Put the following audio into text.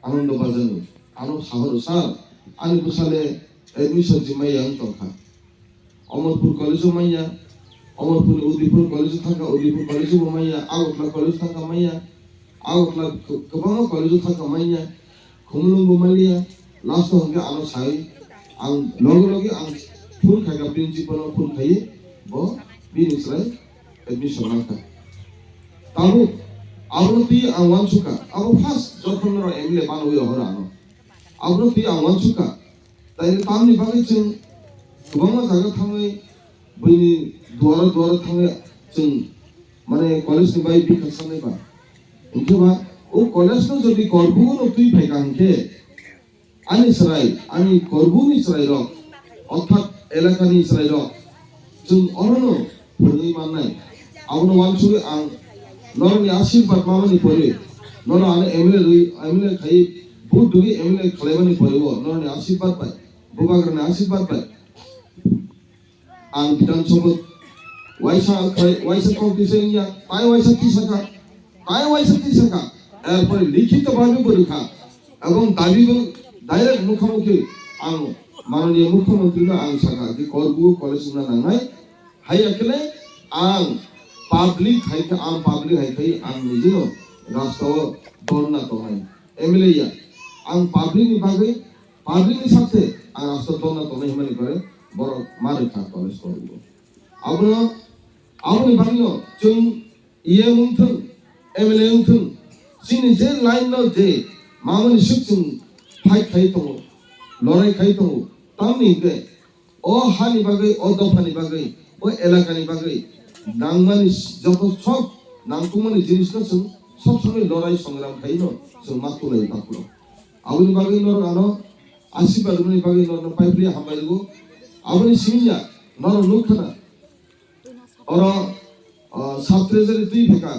আনন্দবাজার আনো শহর সার আনি বসালে এডমিশন জিমাইয়া তখা অমরপুর কলেজ মাইয়া অমরপুর উদয়পুর কলেজ থাকা উদয়পুর কলেজ মাইয়া আগরতলা কলেজ থাকা মাইয়া আগরতলা গোबां কলেজ থাকা মাইয়া খুমলুঙ্গু মাইয়া লাস্ট হকে আনো সাই आं लगे लगे आं फुल खायगा प्रिंसिपल फुल खायो बो बिनिस्राय एडमिशन नाखा ताबो आबो ती आं वानसुका आबो फार्स्ट जखन र एमएलए बानोयो हरानो आबो ती आं वानसुका ताइ तामनि बागै जों गोबां जायगा थाङै बैनि दुवार थाङै जों माने कलेजनि बाय बिखासनाय बा ओंखेबा ओ कलेजनो जदि गरबुनो तुइ फायगा ओंखे आनी सराय आनी गरबुनि सराय र अर्थात एलाकानि सराय र जों अरनो फोरोङै माननाय आबनो वानसुके आं नरनि आशीर्वाद मामानि परे नर आने एमएलए खाइ बहुत दुगि एमएलए खालायबानि परेबो नरनि आशीर्वाद पाय बुबाग्रनि आशीर्वाद पाय आं विधानसभा वाइसा कम्पिटिशन या ताई वाइसा तिसका एरपर लिखित भावे परीक्षा एवं दाबीबो डायरेक्ट मुखामुखि आं माननीय मुख्यमंत्री आं सागा कि करबु कलेज ना नांनाय हाय अकेले आं पाब्लिक हायखै आं निजेनो राष्ट्रआव दरना तनाय एमएलए या आं पाब्लिकनि बागै पाब्लिकनि साथे आं राष्ट्र दरना तनाय हिमानि करे बर मारैखा कलेज करबु आबनि बागैनो जों इए मुंथों एमएलए मुंथों जोंनि जे लाइन न जे मामनि सुखजों फाइट खाइ दङ लड़ाई खाइ दङ तामनि के अ हानि बागै अ दफानि बागै अ एलाकानि बागै नांमानि जत सब नांगौमानि जिनिसनो जों सब समय लड़ाई संग्राम खाइ न जों माथुलाय बाकुल आबनि बागै नर आनो आशीर्वादनि बागै नर पाइप्ले हामबायगो आबनि सिंया नर नुखना और साब ट्रेजारि दुई फेका